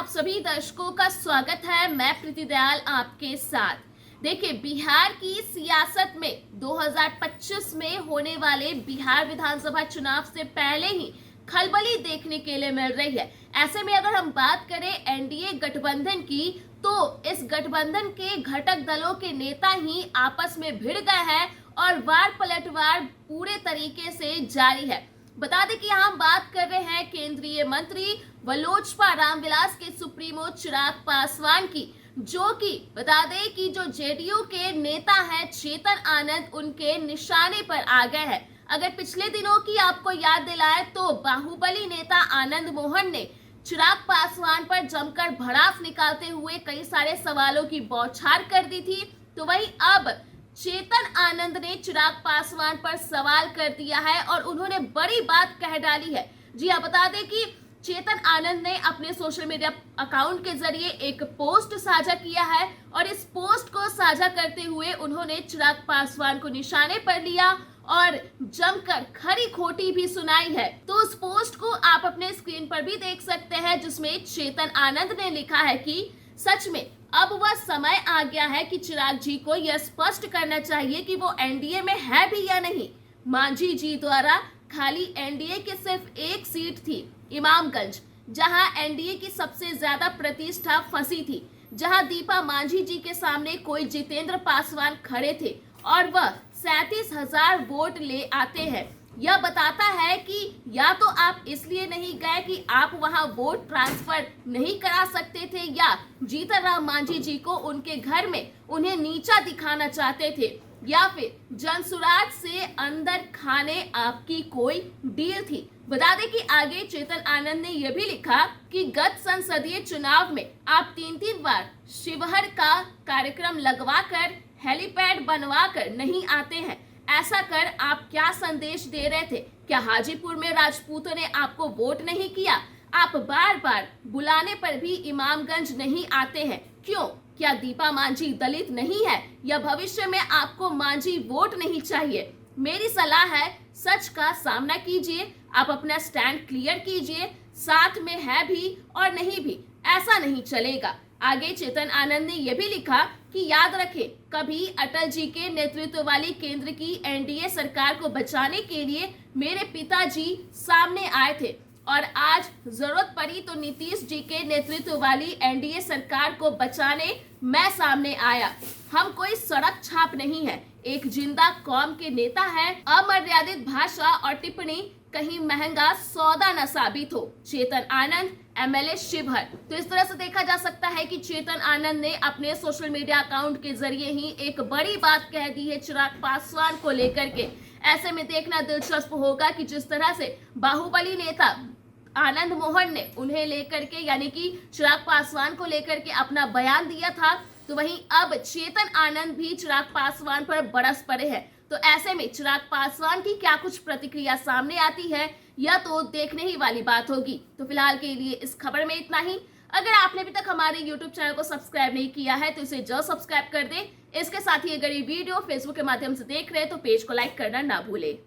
आप सभी दर्शकों का स्वागत है। मैं प्रीति दयाल आपके साथ। देखिए, बिहार की सियासत में 2025 में होने वाले बिहार विधानसभा चुनाव से पहले ही खलबली देखने के लिए मिल रही है। ऐसे में अगर हम बात करें एनडीए गठबंधन की, तो इस गठबंधन के घटक दलों के नेता ही आपस में भिड़ गए हैं और वार पलटवार पूरे तरीके से जारी है। बता दें कि यहाँ बात कर रहे हैं केंद्रीय मंत्री व लोजपा रामविलास के सुप्रीमो चिराग पासवान की, जो कि बता दें कि जो जेडीयू के नेता हैं चेतन आनंद, उनके निशाने पर आ गए हैं। अगर पिछले दिनों की आपको याद दिलाए तो बाहुबली नेता आनंद मोहन ने चिराग पासवान पर जमकर भड़ास निकालते हुए कई सारे सवालों की बौछार कर दी थी। तो वहीं अब चेतन आनंद ने चिराग पासवान पर सवाल कर दिया है और उन्होंने बड़ी बात कह डाली है। जी हाँ, बता दें कि चेतन आनंद ने अपने सोशल मीडिया अकाउंट के जरिए एक पोस्ट साझा किया है और इस पोस्ट को साझा करते हुए उन्होंने चिराग पासवान को निशाने पर लिया और जमकर खरी खोटी भी सुनाई है। तो उस पोस्ट को आप अपने स्क्रीन पर भी देख सकते हैं, जिसमें चेतन आनंद ने लिखा है कि सच में अब वह समय आ गया है कि चिराग जी को यह स्पष्ट करना चाहिए कि वो एनडीए में है भी या नहीं। मांझी जी द्वारा खाली एनडीए की सिर्फ एक सीट थी, इमामगंज, जहां एनडीए की सबसे ज्यादा प्रतिष्ठा फंसी थी, जहां दीपा मांझी जी के सामने कोई जितेंद्र पासवान खड़े थे और वह 37,000 वोट ले आते हैं। यह बताता है कि या तो आप इसलिए नहीं गए कि आप वहां वोट ट्रांसफर नहीं करा सकते थे, या जीतन राम मांझी जी को उनके घर में उन्हें नीचा दिखाना चाहते थे, या फिर जनसुराज से अंदर खाने आपकी कोई डील थी। बता दें कि आगे चेतन आनंद ने यह भी लिखा कि गत संसदीय चुनाव में आप 3 बार शिवहर का कार्यक्रम लगवाकर हेलीपैड बनवाकर नहीं आते हैं। ऐसा कर आप क्या संदेश दे रहे थे? क्या हाजीपुर में राजपूतों ने आपको वोट नहीं किया? आप बार बार बुलाने पर भी इमामगंज नहीं आते हैं, क्यों? क्या दीपा मांझी दलित नहीं है, या भविष्य में आपको मांझी वोट नहीं चाहिए? मेरी सलाह है, सच का सामना कीजिए, आप अपना स्टैंड क्लियर कीजिए, साथ में है भी और नहीं भी, ऐसा नहीं चलेगा। आगे चेतन आनंद ने यह भी लिखा कि याद रखें, कभी अटल जी के नेतृत्व वाली केंद्र की एनडीए सरकार को बचाने के लिए मेरे पिताजी सामने आए थे और आज जरूरत पड़ी तो नीतीश जी के नेतृत्व वाली एनडीए सरकार को बचाने मैं सामने आया। हम कोई सड़क छाप नहीं है, एक जिंदा कौम के नेता है। अमर्यादित भाषा और टिप्पणी कहीं महंगा सौदा न साबित हो। चेतन आनंद, एमएलए शिवहर। तो इस तरह से देखा जा सकता है कि चेतन आनंद ने अपने सोशल मीडिया अकाउंट के जरिए ही एक बड़ी बात कह दी है चिराग पासवान को लेकर के। ऐसे में देखना दिलचस्प होगा कि जिस तरह से बाहुबली नेता आनंद मोहन ने उन्हें लेकर के, यानी कि चिराग पासवान को लेकर के अपना बयान दिया था, तो वहीं अब चेतन आनंद भी चिराग पासवान पर बरस पड़े हैं। तो ऐसे में चिराग पासवान की क्या कुछ प्रतिक्रिया सामने आती है, यह तो देखने ही वाली बात होगी। तो फिलहाल के लिए इस खबर में इतना ही। अगर आपने अभी तक हमारे YouTube चैनल को सब्सक्राइब नहीं किया है तो इसे जरूर सब्सक्राइब कर दें। इसके साथ ही अगर ये वीडियो फेसबुक के माध्यम से देख रहे हैं तो पेज को लाइक करना ना भूलें।